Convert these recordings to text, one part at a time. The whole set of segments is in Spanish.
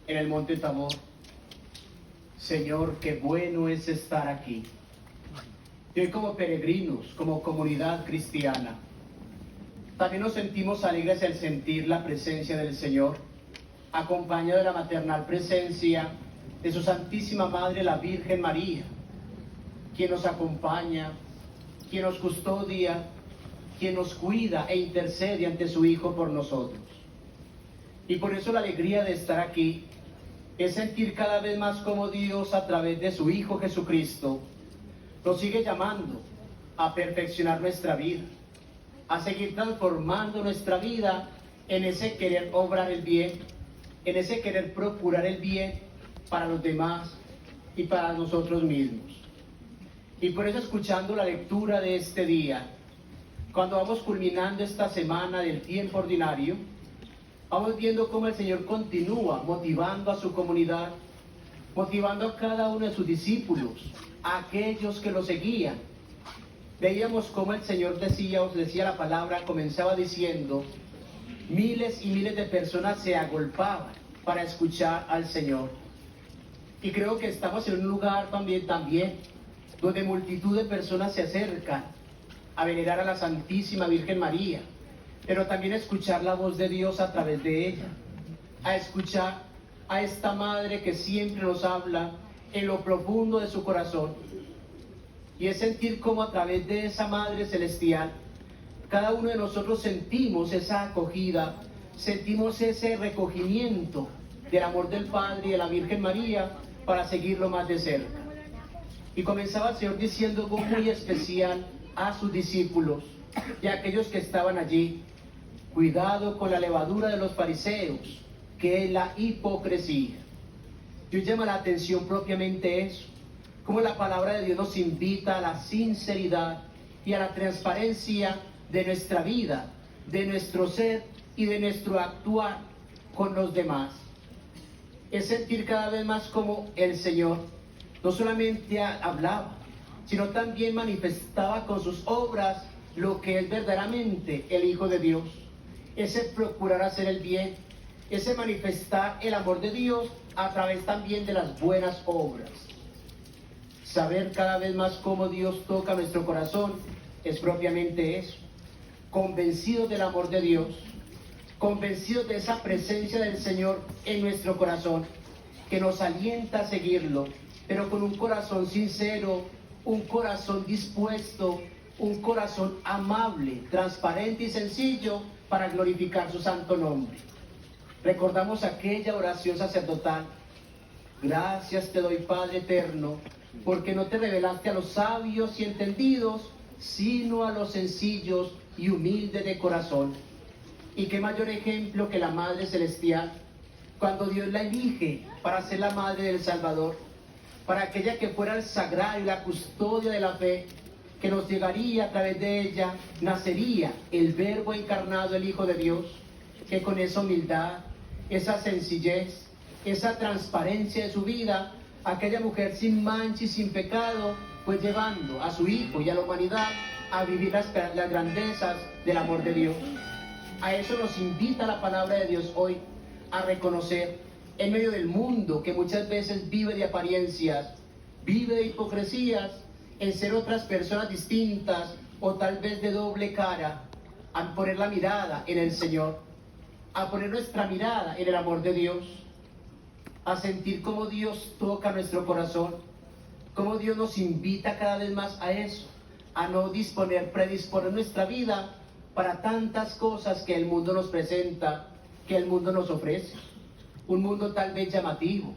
en el monte Tabor. Señor, qué bueno es estar aquí. Y hoy como peregrinos, como comunidad cristiana, también nos sentimos alegres al sentir la presencia del Señor, acompañado de la maternal presencia de su Santísima Madre, la Virgen María, quien nos acompaña, quien nos custodia, quien nos cuida e intercede ante su Hijo por nosotros. Y por eso la alegría de estar aquí es sentir cada vez más como Dios, a través de su Hijo Jesucristo, nos sigue llamando a perfeccionar nuestra vida, a seguir transformando nuestra vida en ese querer obrar el bien, en ese querer procurar el bien para los demás y para nosotros mismos. Y por eso, escuchando la lectura de este día, cuando vamos culminando esta semana del tiempo ordinario, vamos viendo cómo el Señor continúa motivando a su comunidad, motivando a cada uno de sus discípulos, a aquellos que lo seguían. Veíamos cómo el Señor decía la palabra, comenzaba diciendo, miles y miles de personas se agolpaban para escuchar al Señor. Y creo que estamos en un lugar también donde multitud de personas se acercan a venerar a la Santísima Virgen María, pero también a escuchar la voz de Dios a través de ella, a escuchar a esta Madre que siempre nos habla en lo profundo de su corazón. Y es sentir cómo a través de esa Madre Celestial, cada uno de nosotros sentimos esa acogida, sentimos ese recogimiento del amor del Padre y de la Virgen María para seguirlo más de cerca. Y comenzaba el Señor diciendo algo muy especial a sus discípulos y a aquellos que estaban allí: cuidado con la levadura de los fariseos, que es la hipocresía. Yo llamo la atención propiamente eso, cómo la palabra de Dios nos invita a la sinceridad y a la transparencia de nuestra vida, de nuestro ser y de nuestro actuar con los demás. Es sentir cada vez más como el Señor no solamente hablaba, sino también manifestaba con sus obras lo que es verdaderamente el Hijo de Dios. Ese procurar hacer el bien, ese manifestar el amor de Dios a través también de las buenas obras. Saber cada vez más cómo Dios toca nuestro corazón es propiamente eso. Convencidos del amor de Dios, convencidos de esa presencia del Señor en nuestro corazón, que nos alienta a seguirlo, pero con un corazón sincero, un corazón dispuesto, un corazón amable, transparente y sencillo para glorificar su santo nombre. Recordamos aquella oración sacerdotal: gracias te doy, Padre eterno, porque no te revelaste a los sabios y entendidos, sino a los sencillos y humildes de corazón. Y qué mayor ejemplo que la Madre Celestial, cuando Dios la elige para ser la Madre del Salvador, para aquella que fuera el sagrario y la custodia de la fe, que nos llegaría a través de ella, nacería el Verbo encarnado, el Hijo de Dios, que con esa humildad, esa sencillez, esa transparencia de su vida, aquella mujer sin mancha y sin pecado, pues llevando a su Hijo y a la humanidad a vivir las grandezas del amor de Dios. A eso nos invita la palabra de Dios hoy, a reconocer en medio del mundo que muchas veces vive de apariencias, vive de hipocresías, en ser otras personas distintas o tal vez de doble cara, a poner la mirada en el Señor, a poner nuestra mirada en el amor de Dios, a sentir cómo Dios toca nuestro corazón, cómo Dios nos invita cada vez más a eso, a no predisponer nuestra vida para tantas cosas que el mundo nos presenta, que el mundo nos ofrece. Un mundo tal vez llamativo,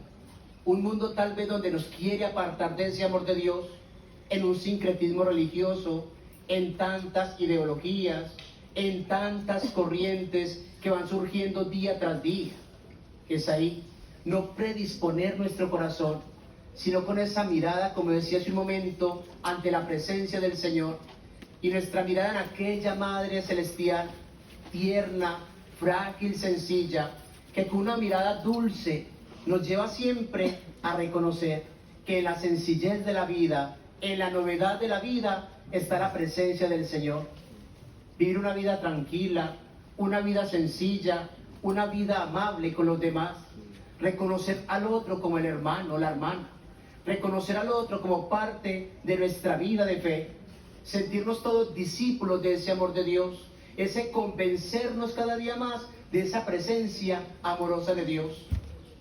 un mundo tal vez donde nos quiere apartar de ese amor de Dios, en un sincretismo religioso, en tantas ideologías, en tantas corrientes que van surgiendo día tras día. Es ahí no predisponer nuestro corazón, sino con esa mirada, como decía hace un momento, ante la presencia del Señor, y nuestra mirada en aquella Madre Celestial, tierna, frágil, sencilla, que con una mirada dulce nos lleva siempre a reconocer que en la sencillez de la vida, en la novedad de la vida, está la presencia del Señor. Vivir una vida tranquila, una vida sencilla, una vida amable con los demás, reconocer al otro como el hermano o la hermana, reconocer al otro como parte de nuestra vida de fe, sentirnos todos discípulos de ese amor de Dios, ese convencernos cada día más de esa presencia amorosa de Dios.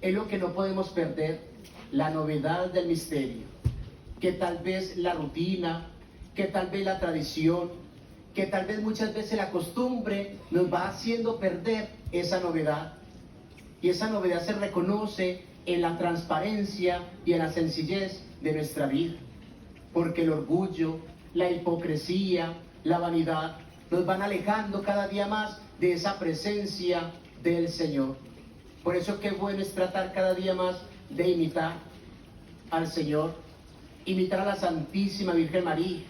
Es lo que no podemos perder, la novedad del misterio, que tal vez la rutina, que tal vez la tradición, que tal vez muchas veces la costumbre nos va haciendo perder esa novedad. Y esa novedad se reconoce en la transparencia y en la sencillez de nuestra vida. Porque el orgullo, la hipocresía, la vanidad nos van alejando cada día más de esa presencia del Señor. Por eso qué bueno es tratar cada día más de imitar al Señor, imitar a la Santísima Virgen María,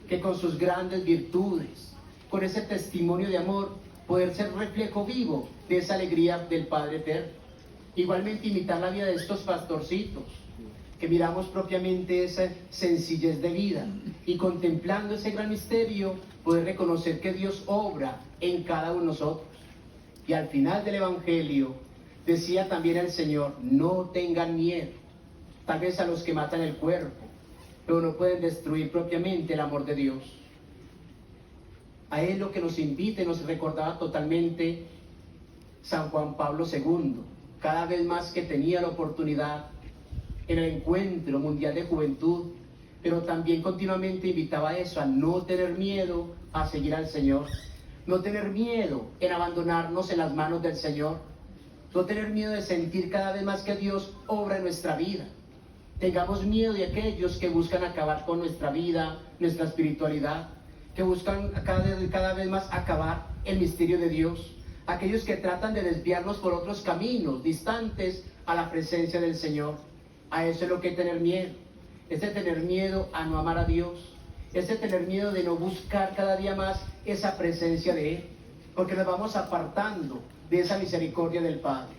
que con sus grandes virtudes, con ese testimonio de amor, poder ser reflejo vivo de esa alegría del Padre Eterno. Igualmente imitar la vida de estos pastorcitos, que miramos propiamente esa sencillez de vida y contemplando ese gran misterio, poder reconocer que Dios obra en cada uno de nosotros. Y al final del Evangelio, decía también el Señor, no tengan miedo, tal vez a los que matan el cuerpo, pero no pueden destruir propiamente el amor de Dios. A Él lo que nos invita y nos recordaba totalmente San Juan Pablo II, cada vez más que tenía la oportunidad en el encuentro mundial de juventud, pero también continuamente invitaba a eso, a no tener miedo a seguir al Señor, no tener miedo en abandonarnos en las manos del Señor, no tener miedo de sentir cada vez más que Dios obra en nuestra vida. Tengamos miedo de aquellos que buscan acabar con nuestra vida, nuestra espiritualidad, que buscan cada vez más acabar el misterio de Dios, aquellos que tratan de desviarnos por otros caminos distantes a la presencia del Señor. A eso es lo que hay que tener miedo, es de tener miedo a no amar a Dios, es de tener miedo de no buscar cada día más esa presencia de Él, porque nos vamos apartando de esa misericordia del Padre.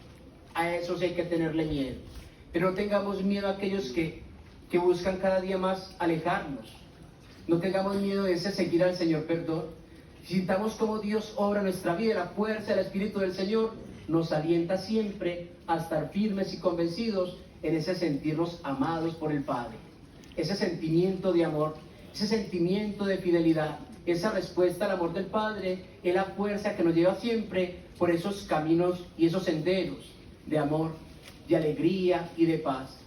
A eso sí hay que tenerle miedo, pero no tengamos miedo a aquellos que buscan cada día más alejarnos. No tengamos miedo de ese seguir al Señor, perdón. Sintamos como Dios obra en nuestra vida, la fuerza del Espíritu del Señor nos alienta siempre a estar firmes y convencidos en ese sentirnos amados por el Padre, ese sentimiento de amor, ese sentimiento de fidelidad, esa respuesta al amor del Padre es la fuerza que nos lleva siempre por esos caminos y esos senderos de amor, de alegría y de paz.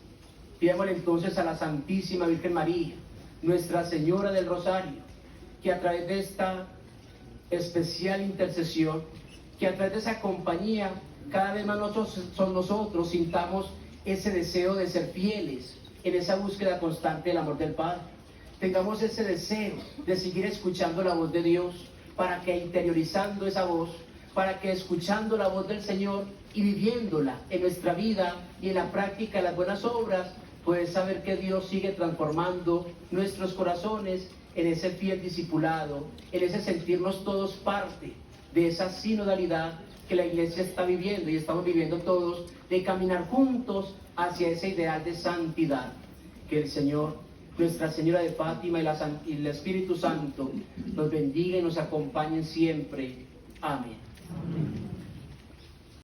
Pidámosle entonces a la Santísima Virgen María, Nuestra Señora del Rosario, que a través de esta especial intercesión, que a través de esa compañía, cada vez más nosotros sintamos ese deseo de ser fieles en esa búsqueda constante del amor del Padre. Tengamos ese deseo de seguir escuchando la voz de Dios, para que interiorizando esa voz, para que escuchando la voz del Señor y viviéndola en nuestra vida y en la práctica de las buenas obras, poder saber que Dios sigue transformando nuestros corazones en ese fiel discipulado, en ese sentirnos todos parte de esa sinodalidad que la Iglesia está viviendo y estamos viviendo todos, de caminar juntos hacia ese ideal de santidad. Que el Señor, Nuestra Señora de Fátima y el Espíritu Santo nos bendiga y nos acompañen siempre. Amén.